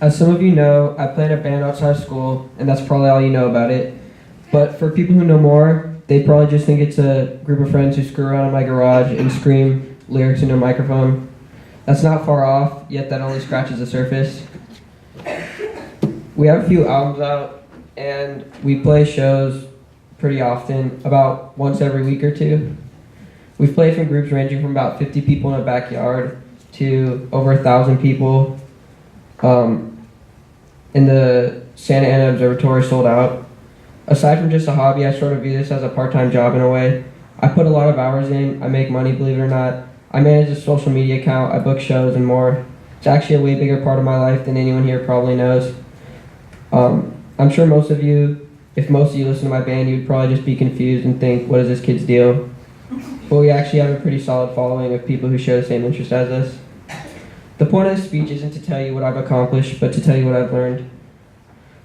As some of you know, I play in a band outside of school, and that's probably all you know about it. But for people who know more, they probably just think it's a group of friends who screw around in my garage and scream lyrics into a microphone. That's not far off, yet that only scratches the surface. We have a few albums out, and we play shows pretty often, about once every week or two. We've played from groups ranging from about 50 people in a backyard to over 1,000 people. In the Santa Ana Observatory sold out. Aside from just a hobby, I sort of view this as a part-time job in a way. I put a lot of hours in, I make money, believe it or not. I manage a social media account, I book shows and more. It's actually a way bigger part of my life than anyone here probably knows. I'm sure most of you, if most of you listen to my band, you'd probably just be confused and think, what is this kid's deal? But we actually have a pretty solid following of people who share the same interest as us. The point of this speech isn't to tell you what I've accomplished, but to tell you what I've learned.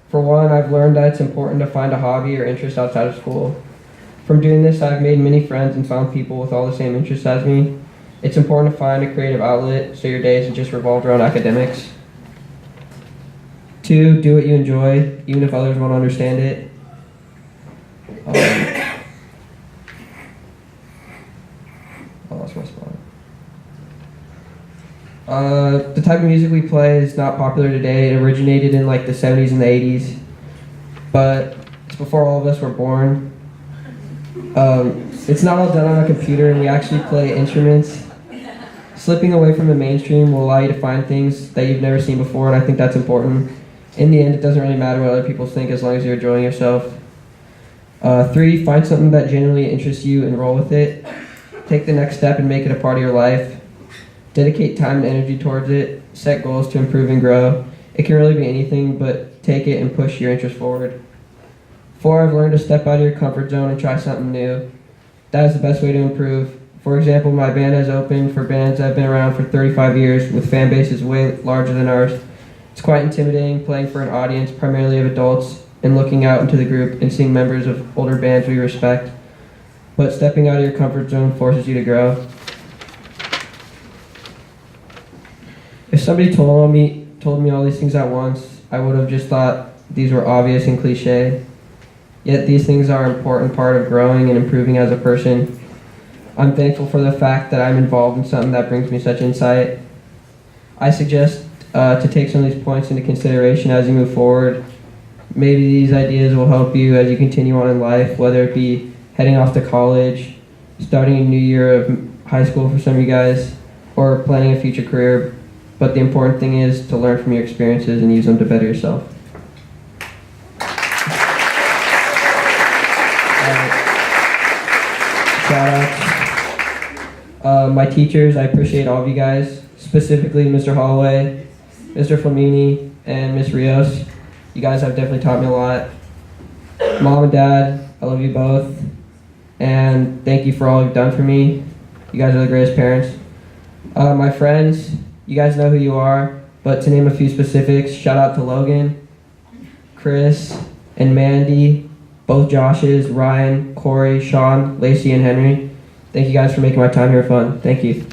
For one, I've learned that it's important to find a hobby or interest outside of school. From doing this, I've made many friends and found people with all the same interests as me. It's important to find a creative outlet so your day isn't just revolved around academics. Two, do what you enjoy, even if others won't understand it. I lost my spot. The type of music we play is not popular today. It originated in like the 70s and the 80s, but it's before all of us were born. It's not all done on a computer, and we actually play instruments. Slipping away from the mainstream will allow you to find things that you've never seen before, and I think that's important. In the end, it doesn't really matter what other people think as long as you're enjoying yourself. Three, find something that genuinely interests you and roll with it. Take the next step and make it a part of your life. Dedicate time and energy towards it. Set goals to improve and grow. It can really be anything, but take it and push your interest forward. Four, I've learned to step out of your comfort zone and try something new. That is the best way to improve. For example, my band has opened for bands that have been around for 35 years with fan bases way larger than ours. It's quite intimidating playing for an audience primarily of adults and looking out into the group and seeing members of older bands we respect. But stepping out of your comfort zone forces you to grow. If somebody told me all these things at once, I would have just thought these were obvious and cliche. Yet these things are an important part of growing and improving as a person. I'm thankful for the fact that I'm involved in something that brings me such insight. I suggest to take some of these points into consideration as you move forward. Maybe these ideas will help you as you continue on in life, whether it be heading off to college, starting a new year of high school for some of you guys, or planning a future career. But the important thing is to learn from your experiences and use them to better yourself. Shout out. My teachers, I appreciate all of you guys, specifically Mr. Holloway, Mr. Flamini, and Ms. Rios. You guys have definitely taught me a lot. Mom and Dad, I love you both. And thank you for all you've done for me. You guys are the greatest parents. My friends, you guys know who you are, but to name a few specifics, shout out to Logan, Chris, and Mandy, both Joshes, Ryan, Corey, Sean, Lacey, and Henry. Thank you guys for making my time here fun. Thank you.